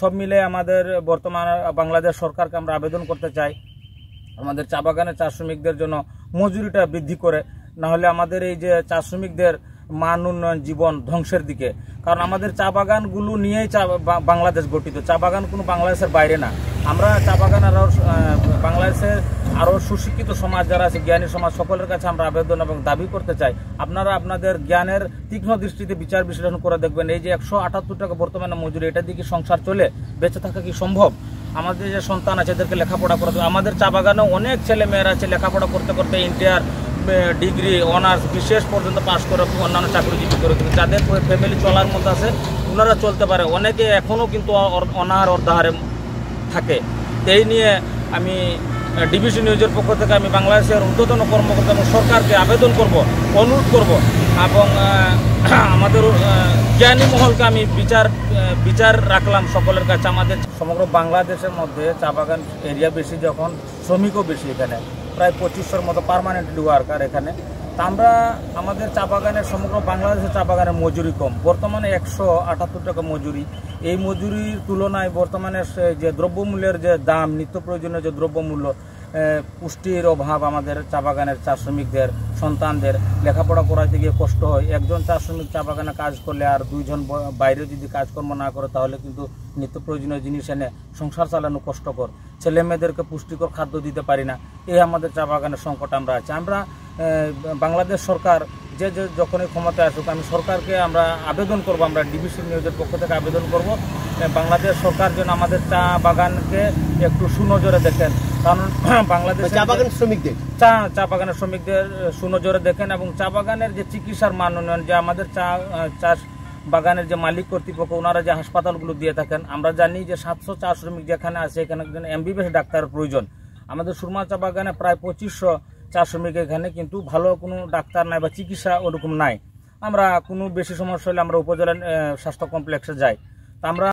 সব মিলে আমাদের বর্তমান বাংলাদেশ সরকারকে আমরা আবেদন করতে চাই আমাদের চা বাগানের চা শ্রমিকদের জন্য মজুরিটা বৃদ্ধি করে, না হলে আমাদের এই যে চা শ্রমিকদের মান উন্নয়ন জীবন ধ্বংসের দিকে। কারণ আমাদের চা বাগানগুলো নিয়েই বাংলাদেশ গঠিত, চা বাগান কোনো বাংলাদেশের বাইরে না। আমরা চা বাগান আরও বাংলাদেশের আরও সুশিক্ষিত সমাজ যারা আছে, জ্ঞানী সমাজ, সকলের কাছে আমরা আবেদন এবং দাবি করতে চাই আপনারা আপনাদের জ্ঞানের তীক্ষ্ণ দৃষ্টিতে বিচার বিশ্লেষণ করে দেখবেন এই যে 178 টাকা বর্তমানে মজুরি, এটা দিয়ে কি সংসার চলে, বেঁচে থাকা কি সম্ভব? আমাদের যে সন্তান আছে এদেরকে লেখাপড়া করাতে, আমাদের চা বাগানে অনেক ছেলে মেয়েরা আছে লেখাপড়া করতে করতে ইন্টার, ডিগ্রি, অনার্স, বিশেষ পর্যন্ত পাশ করে অন্যান্য চাকরিজীবী করে, কিন্তু যাদের ফ্যামিলি চলার মধ্যে আছে ওনারা চলতে পারে, অনেকে এখনও কিন্তু অনাহার অর্ধাহারে থাকে। এই নিয়ে আমি ডিবিসি নিউজের পক্ষ থেকে আমি বাংলাদেশের ঊর্ধ্বতন কর্মকর্তা এবং সরকারকে আবেদন করব, অনুরোধ করব এবং আমাদের জ্ঞানী মহলকে আমি বিচার রাখলাম সকলের কাছে। আমাদের সমগ্র বাংলাদেশের মধ্যে চা বাগান এরিয়া বেশি, যখন শ্রমিকও বেশি, এখানে প্রায় 2500-র মতো পার্মানেন্টলি ওয়ার্কার এখানে। তা আমরা আমাদের চা বাগানের সমগ্র বাংলাদেশের চা বাগানের মজুরি কম, বর্তমানে 178 টাকা মজুরি। এই মজুরির তুলনায় বর্তমানে যে দ্রব্যমূল্যের যে দাম, নিত্য প্রয়োজনীয় যে দ্রব্যমূল্য, পুষ্টির অভাব, আমাদের চা বাগানের চা শ্রমিকদের সন্তানদের লেখাপড়া করাতে গিয়ে কষ্ট হয়। একজন চা শ্রমিক চা বাগানে কাজ করলে আর 2 জন বাইরে যদি কাজকর্ম না করে তাহলে কিন্তু নিত্য প্রয়োজনীয় জিনিস এনে সংসার চালানো কষ্টকর, ছেলে মেয়েদেরকে পুষ্টিকর খাদ্য দিতে পারি না। এই আমাদের চা বাগানের সংকট আমরা আছি। আমরা বাংলাদেশ সরকার যে যখনই ক্ষমতায় আসুক, আমি সরকারকে আমরা আবেদন করব, আমরা ডিবিসি নিউজের পক্ষ থেকে আবেদন করব বাংলাদেশ সরকার যেন আমাদের চা বাগানকে একটু সুনজরে দেখেন। কারণ বাংলাদেশ চা বাগানের শ্রমিকদের চা বাগানের শ্রমিকদের সুনজরে দেখেন এবং চা বাগানের যে চিকিৎসার মান উন্নয়ন, যে আমাদের চাষ বাগানের যে মালিক কর্তৃপক্ষ ওনারা যে হাসপাতালগুলো দিয়ে থাকেন, আমরা জানি যে 700 চা শ্রমিক যেখানে আছে এখানে একজন MBBS ডাক্তারের প্রয়োজন। আমাদের সুরমা চা বাগানে প্রায় 2500 চা শ্রমিক এখানে, কিন্তু ভালো কোনো ডাক্তার নাই বা চিকিৎসা ওরকম নাই। আমরা কোনো বেশি সমস্যা হলে আমরা উপজেলা স্বাস্থ্য কমপ্লেক্সে যাই। তা আমরা